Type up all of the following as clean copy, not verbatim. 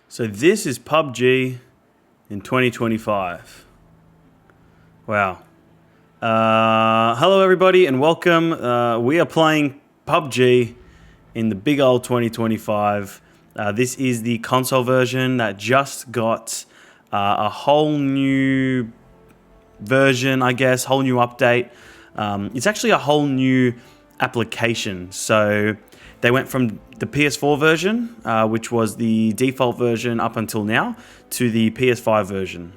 So this is PUBG in 2025. Wow. Hello everybody and welcome. We are playing PUBG in the big old 2025. This is the console version that just got a whole new version, I guess, whole new update. It's actually a whole new application. So they went from the PS4 version, which was the default version up until now, to the PS5 version.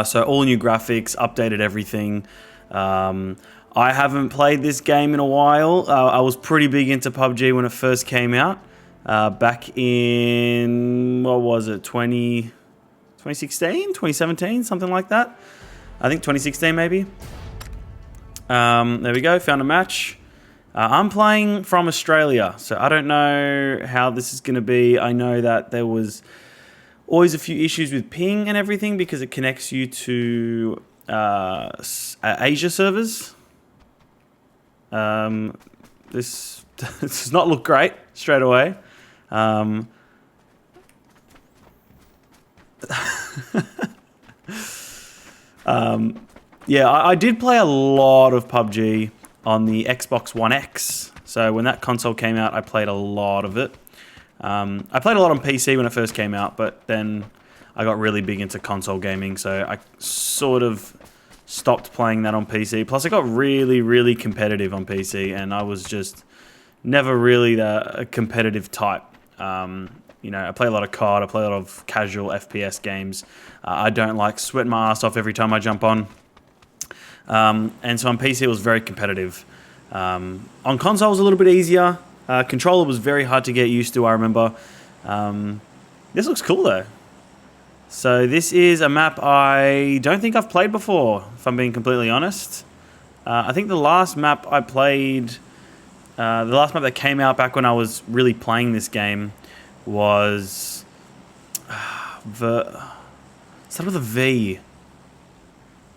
So all new graphics, updated everything. I haven't played this game in a while. I was pretty big into PUBG when it first came out. Back in, what was it, 2016, 2017, something like that. I think 2016 maybe. There we go, found a match. I'm playing from Australia, so I don't know how this is going to be. I know that there was always a few issues with ping and everything because it connects you to Asia servers. This does not look great straight away. Yeah, I did play a lot of PUBG on the Xbox One X. So when that console came out, I played a lot of it. I played a lot on PC when it first came out, but then I got really big into console gaming, so I sort of stopped playing that on PC. Plus, I got really, really competitive on PC, and I was just never really a competitive type. You know, I play a lot of COD, I play a lot of casual FPS games. I don't like sweating my ass off every time I jump on. And so on PC it was very competitive. On console it was a little bit easier. Controller was very hard to get used to, I remember. This looks cool though. So this is a map I don't think I've played before, if I'm being completely honest. I think the last map I played, the last map that came out back when I was really playing this game was started with a V,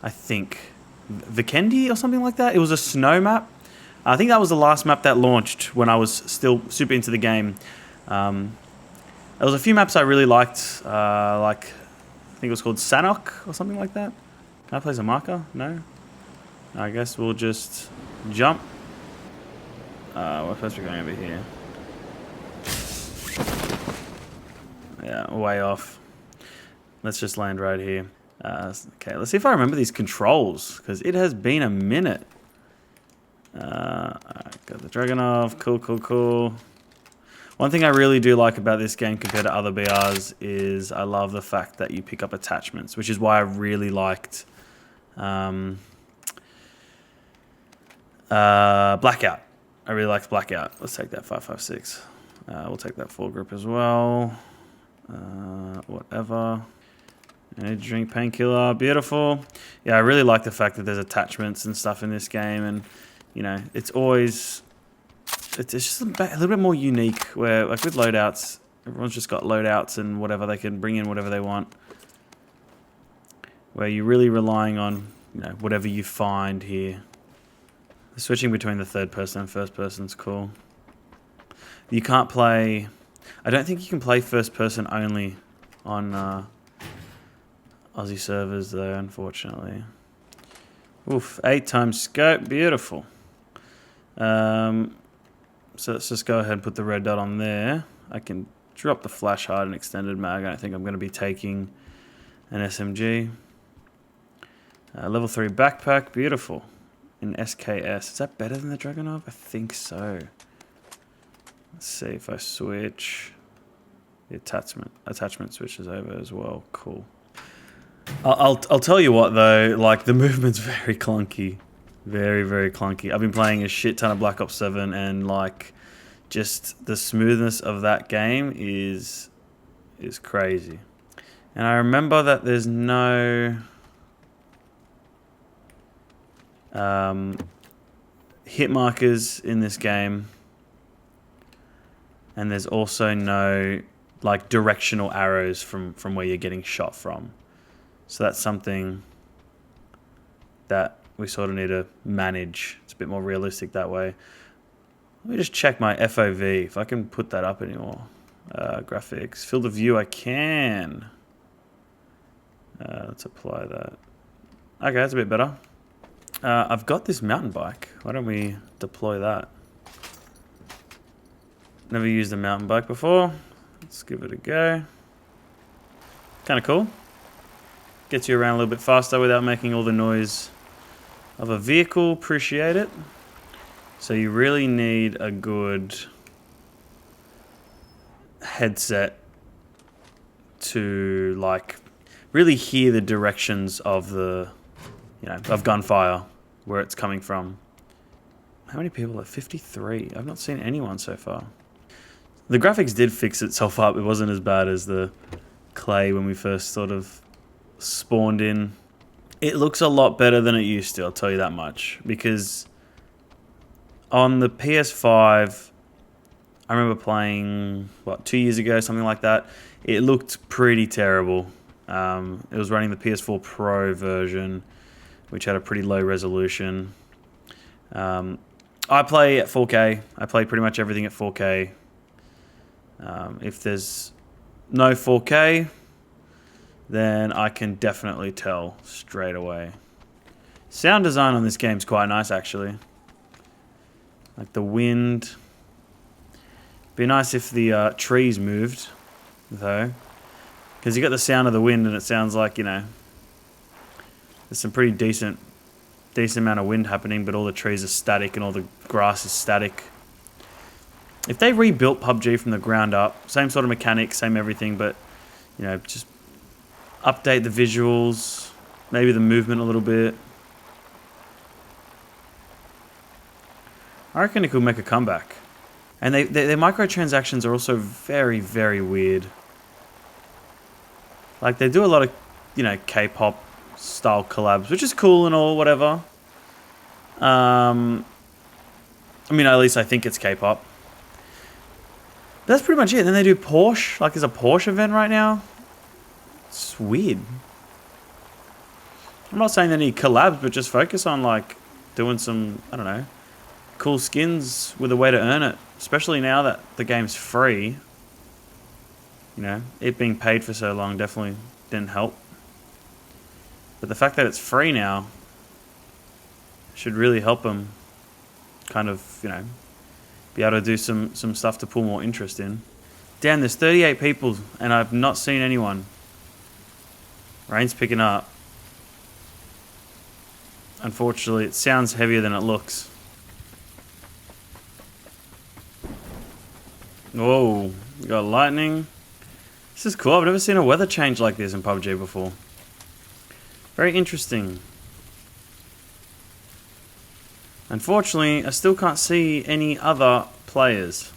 I think. Vikendi or something like that. It was a snow map. I think that was the last map that launched when I was still super into the game. There was a few maps I really liked, like I think it was called Sanok or something like that. Can I place a marker? No? I guess we'll just jump. We're supposed to be going over here. Yeah, way off. Let's just land right here. Okay, let's see if I remember these controls, because it has been a minute. Got the Dragunov, cool. One thing I really do like about this game compared to other BRs is I love the fact that you pick up attachments, which is why I really liked Blackout. I really liked Blackout. Let's take that 5.56. We'll take that foregrip as well. Whatever. Energy drink, painkiller, beautiful. Yeah, I really like the fact that there's attachments and stuff in this game, and you know, it's just a little bit more unique. Where like with loadouts, everyone's just got loadouts and whatever, they can bring in whatever they want. Where you're really relying on, you know, whatever you find here. Switching between the third person and first person is cool. You can't play. I don't think you can play first person only on Aussie servers though, unfortunately. Oof, 8 times scope, beautiful. So let's just go ahead and put the red dot on there. I can drop the flash hard and extended mag. I don't think I'm going to be taking an SMG. Level 3 backpack, beautiful. In SKS. Is that better than the Dragunov? I think so. Let's see if I switch. The attachment switches over as well. Cool. I'll tell you what though, like the movement's very clunky. Very, very clunky. I've been playing a shit ton of Black Ops 7 and like just the smoothness of that game is crazy. And I remember that there's no hit markers in this game. And there's also no like directional arrows from where you're getting shot from. So that's something that we sort of need to manage. It's a bit more realistic that way. Let me just check my FOV, if I can put that up anymore. Graphics. Field of view, I can. Let's apply that. Okay, that's a bit better. I've got this mountain bike. Why don't we deploy that? Never used a mountain bike before. Let's give it a go. Kind of cool. Gets you around a little bit faster without making all the noise of a vehicle. Appreciate it. So you really need a good headset to like really hear the directions of the, of gunfire, where it's coming from. How many people are 53? I've not seen anyone so far. The graphics did fix itself up. It wasn't as bad as the clay when we first sort of spawned in. It looks a lot better than it used to, I'll tell you that much. Because on the PS5, I remember playing, 2 years ago, something like that. It looked pretty terrible. It was running the PS4 Pro version, which had a pretty low resolution. I play at 4K. I play pretty much everything at 4K. If there's no 4K, then I can definitely tell straight away. Sound design on this game's quite nice, actually. Like the wind. Be nice if the trees moved, though. Because you got the sound of the wind and it sounds like, there's some pretty decent amount of wind happening, but all the trees are static and all the grass is static. If they rebuilt PUBG from the ground up, same sort of mechanics, same everything, but, just update the visuals, maybe the movement a little bit. I reckon it could make a comeback. And their microtransactions are also very, very weird. Like, they do a lot of, K-pop style collabs, which is cool and all, whatever. I mean, at least I think it's K-pop. That's pretty much it. Then they do Porsche. Like, there's a Porsche event right now. It's weird. I'm not saying they need collabs, but just focus on, like, doing some, I don't know, cool skins with a way to earn it. Especially now that the game's free. It being paid for so long definitely didn't help. But the fact that it's free now should really help them kind of, be able to do some stuff to pull more interest in. Damn, there's 38 people and I've not seen anyone. Rain's picking up. Unfortunately, it sounds heavier than it looks. Whoa, we got lightning. This is cool. I've never seen a weather change like this in PUBG before. Very interesting. Unfortunately, I still can't see any other players.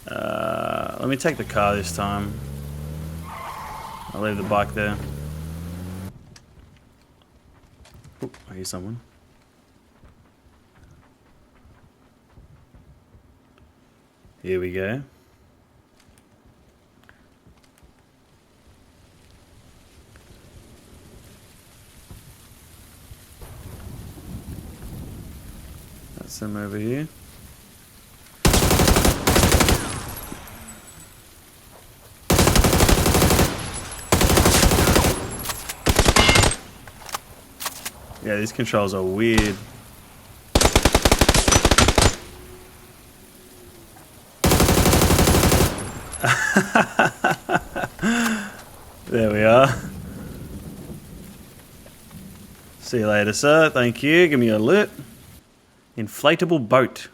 Let me take the car this time. I'll leave the bike there. Oh, I hear someone. Here we go. That's them over here. Yeah, these controls are weird. There we are. See you later, sir. Thank you. Give me a loot. Inflatable boat.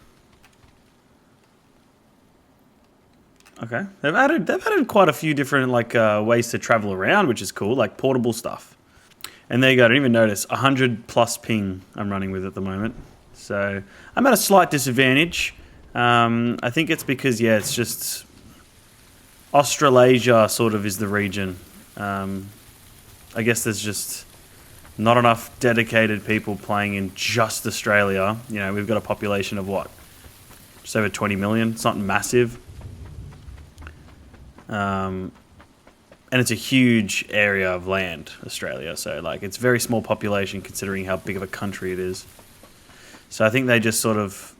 Okay. They've added quite a few different ways to travel around, which is cool, like portable stuff. And there you go. I didn't even notice 100 plus ping I'm running with at the moment. So I'm at a slight disadvantage. I think it's because it's just Australasia sort of is the region. I guess there's just not enough dedicated people playing in just Australia. We've got a population of what? Just over 20 million. It's not massive. And it's a huge area of land, Australia. So, it's very small population considering how big of a country it is. So I think they just sort of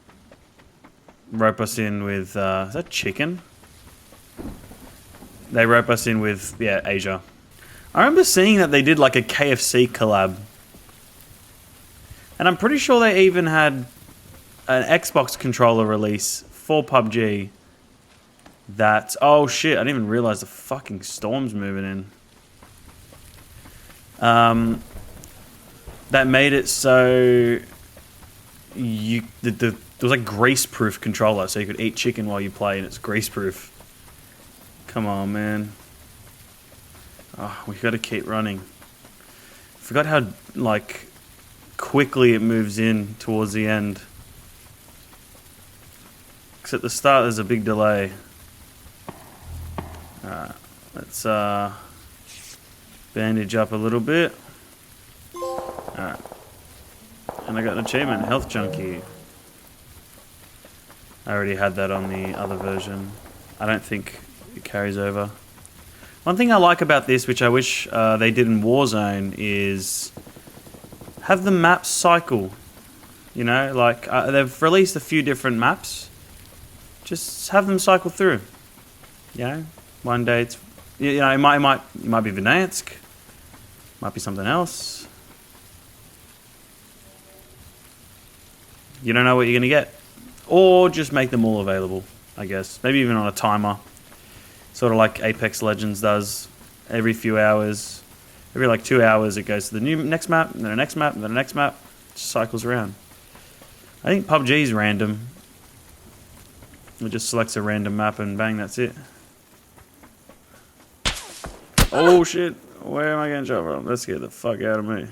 rope us in with... is that chicken? They rope us in with, yeah, Asia. I remember seeing that they did like a KFC collab. And I'm pretty sure they even had an Xbox controller release for PUBG. That, oh shit, I didn't even realize the fucking storm's moving in. That made it so there was like grease-proof controller, so you could eat chicken while you play, and it's grease-proof. Come on, man. Oh, we got to keep running. Forgot how like quickly it moves in towards the end. Because at the start there's a big delay. Alright, let's bandage up a little bit. Alright. And I got an achievement, Health Junkie. I already had that on the other version. I don't think it carries over. One thing I like about this, which I wish they did in Warzone, is have the maps cycle. You know, like they've released a few different maps. Just have them cycle through. You know, one day it's, you know, it might be Verdansk, might be something else. You don't know what you're gonna get, or just make them all available. I guess maybe even on a timer, sort of like Apex Legends does. Every few hours, every like 2 hours, it goes to the next map, and then the next map, and then the next map. It just cycles around. I think PUBG is random. It just selects a random map and bang, that's it. Oh shit! Where am I getting shot from? Let's get the fuck out of me.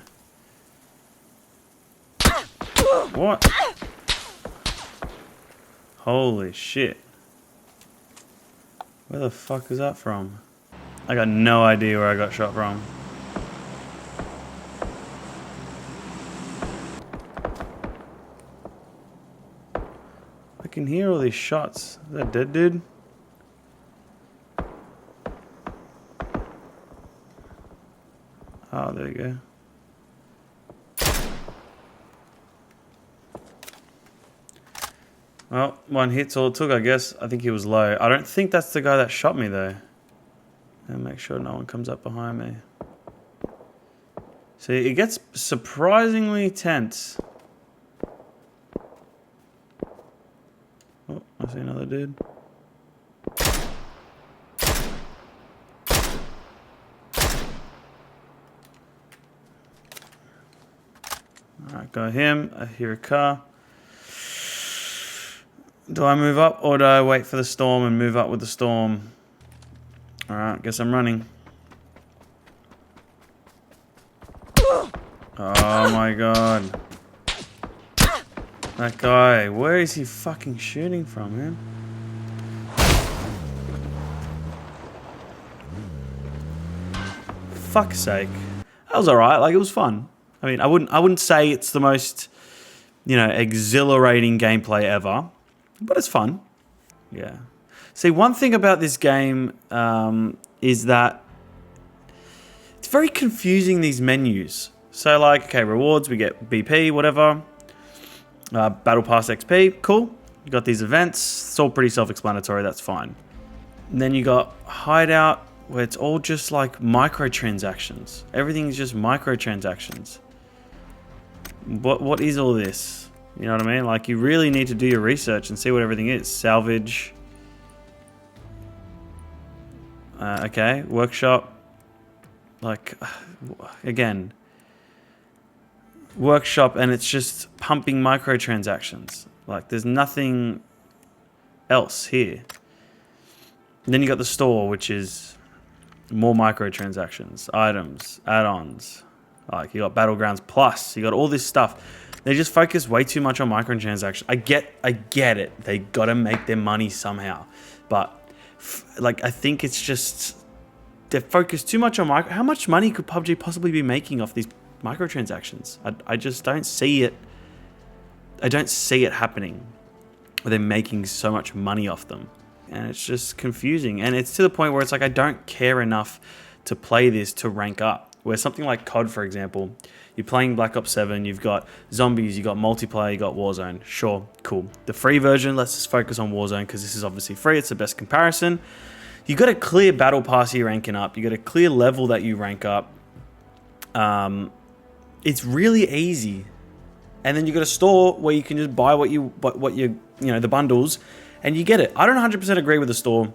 What? Holy shit. Where the fuck is that from? I got no idea where I got shot from. I can hear all these shots. Is that dead dude? Oh, there you go. Well, one hit's all it took, I guess. I think he was low. I don't think that's the guy that shot me, though. And make sure no one comes up behind me. See, it gets surprisingly tense. Oh, I see another dude. Alright, got him. I hear a car. Do I move up or do I wait for the storm and move up with the storm? Alright, guess I'm running. Oh my god. That guy, where is he fucking shooting from, man? Fuck's sake. That was alright, like it was fun. I mean, I wouldn't say it's the most, you know, exhilarating gameplay ever, but it's fun. Yeah. See, one thing about this game is that it's very confusing, these menus. So like, okay, rewards, we get BP, whatever. Battle Pass XP, cool. You got these events, it's all pretty self-explanatory, that's fine. And then you got Hideout, where it's all just like microtransactions. Everything's just microtransactions. What is all this? You know what I mean? Like, you really need to do your research and see what everything is. Salvage. Okay, workshop. Like, again, workshop, and it's just pumping microtransactions. Like, there's nothing else here. And then you got the store, which is more microtransactions, items, add-ons. Like, you got Battlegrounds Plus. You got all this stuff. They just focus way too much on microtransactions. I get it. They gotta make their money somehow. But, like, I think it's just, they're focused too much on how much money could PUBG possibly be making off these microtransactions? I just don't see it. I don't see it happening. Where they're making so much money off them. And it's just confusing. And it's to the point where it's like, I don't care enough to play this to rank up. Where something like COD, for example, you're playing Black Ops 7, you've got zombies, you've got multiplayer, you've got Warzone. Sure, cool. The free version, let's just focus on Warzone because this is obviously free. It's the best comparison. You got a clear battle pass you're ranking up. You got a clear level that you rank up. It's really easy. And then you got a store where you can just buy the bundles, and you get it. I don't 100% agree with the store,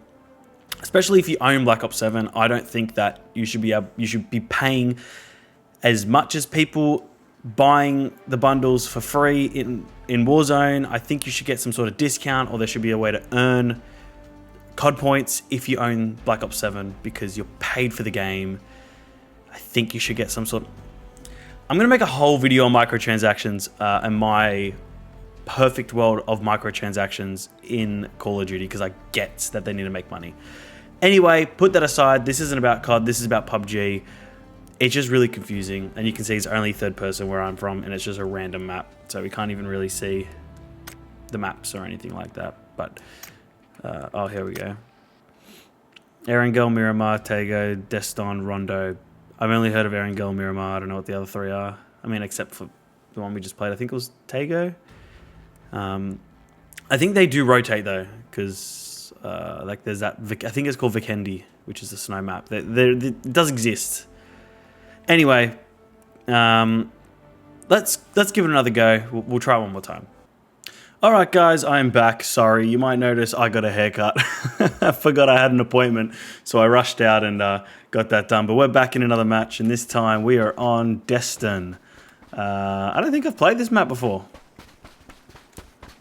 especially if you own Black Ops 7. I don't think that you should be paying as much as people buying the bundles for free in Warzone. I think you should get some sort of discount, or there should be a way to earn COD points if you own Black Ops 7 because you're paid for the game. I think you should get some sort of... I'm going to make a whole video on microtransactions and my perfect world of microtransactions in Call of Duty, because I get that they need to make money. Anyway, put that aside. This isn't about COD. This is about PUBG. It's just really confusing. And you can see it's only third person where I'm from, and it's just a random map. So we can't even really see the maps or anything like that. But, oh, here we go. Erangel, Miramar, Tego, Deston, Rondo. I've only heard of Erangel, Miramar. I don't know what the other three are. I mean, except for the one we just played. I think it was Tego. I think they do rotate, though, because like there's that... I think it's called Vikendi, which is the snow map. It does exist. Anyway, let's give it another go. We'll try one more time. All right, guys, I'm back. Sorry, you might notice I got a haircut. I forgot I had an appointment, so I rushed out and got that done. But we're back in another match, and this time we are on Destin. I don't think I've played this map before.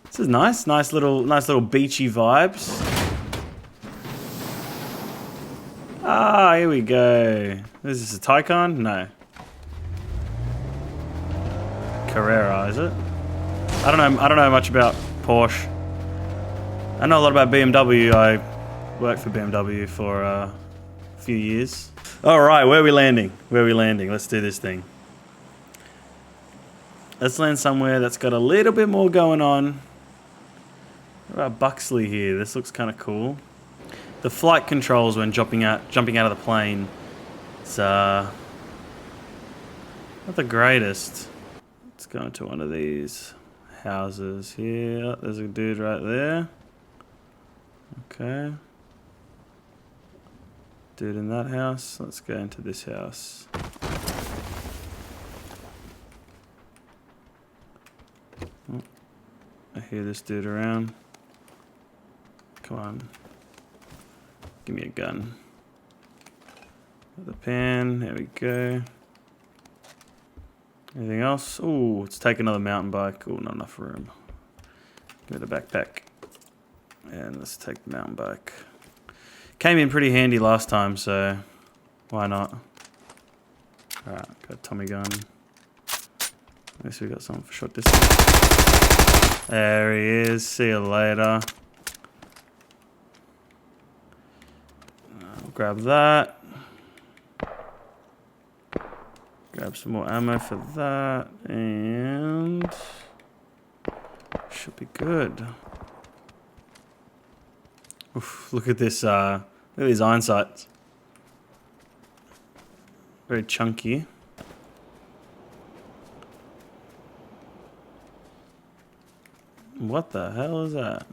This is nice, nice little beachy vibes. Ah, here we go. Is this a Taycan? No. Carrera, is it? I don't know much about Porsche. I know a lot about BMW. I worked for BMW for a few years. All right, where are we landing? Where are we landing? Let's do this thing. Let's land somewhere that's got a little bit more going on. What about Buxley here? This looks kind of cool. The flight controls when jumping out of the plane, it's not the greatest. Let's go into one of these houses here. There's a dude right there. Okay. Dude in that house. Let's go into this house. Oh, I hear this dude around. Come on. Give me a gun. The pan. There we go. Anything else? Ooh, let's take another mountain bike. Ooh, not enough room. Give me the backpack. And let's take the mountain bike. Came in pretty handy last time, so why not? Alright, got a Tommy gun. At least we got something for short distance. There he is. See you later. I'll grab that. Grab some more ammo for that, and should be good. Oof, look at this, look at these iron sights. Very chunky. What the hell is that?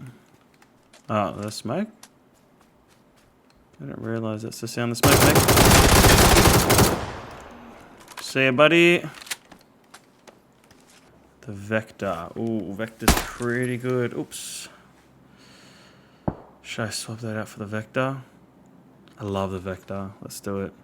Oh, the smoke? I didn't realize that's the sound the smoke makes. See ya, buddy. The Vector. Ooh, Vector's pretty good. Oops. Should I swap that out for the Vector? I love the Vector. Let's do it.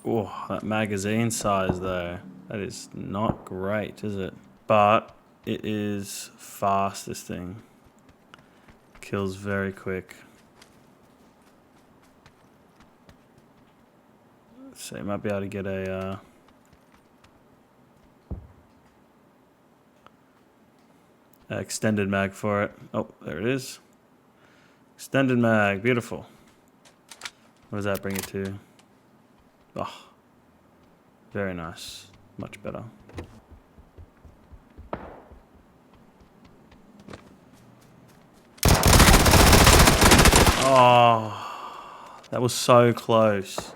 Oh, that magazine size though. That is not great, is it? But it is fast, this thing. Kills very quick. So you might be able to get a extended mag for it. Oh, there it is. Extended mag, beautiful. What does that bring it to? Oh, very nice. Much better. Oh, that was so close.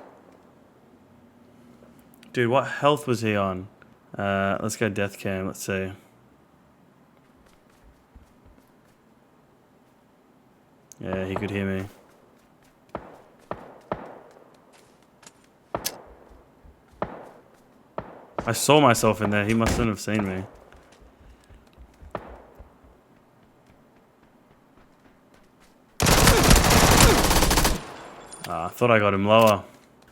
Dude, what health was he on? Let's go death cam, let's see. Yeah, he could hear me. I saw myself in there. He mustn't have seen me. I thought I got him lower.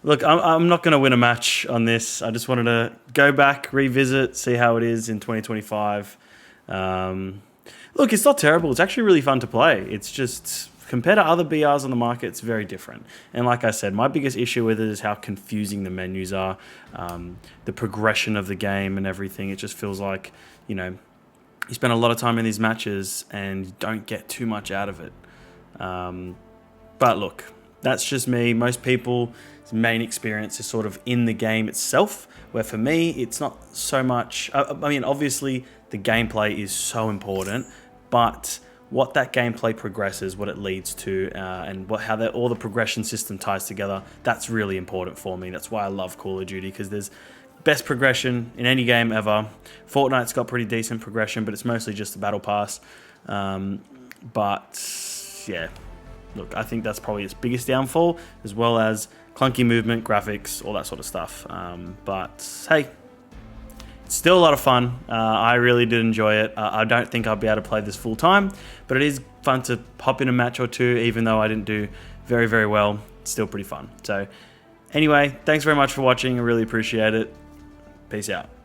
Look, I'm not going to win a match on this. I just wanted to go back, revisit, see how it is in 2025. Look, it's not terrible. It's actually really fun to play. It's just, compared to other BRs on the market, it's very different. And like I said, my biggest issue with it is how confusing the menus are, the progression of the game and everything. It just feels like, you know, you spend a lot of time in these matches and you don't get too much out of it. But look, that's just me. Most people's main experience is sort of in the game itself, where for me, it's not so much... I mean, obviously, the gameplay is so important, but what that gameplay progresses, what it leads to, and how all the progression system ties together, that's really important for me. That's why I love Call of Duty, because there's best progression in any game ever. Fortnite's got pretty decent progression, but it's mostly just the battle pass. But, yeah... Look, I think that's probably its biggest downfall, as well as clunky movement, graphics, all that sort of stuff. But hey, it's still a lot of fun. I really did enjoy it. I don't think I'll be able to play this full time, but it is fun to hop in a match or two, even though I didn't do very, very well. It's still pretty fun. So anyway, thanks very much for watching. I really appreciate it. Peace out.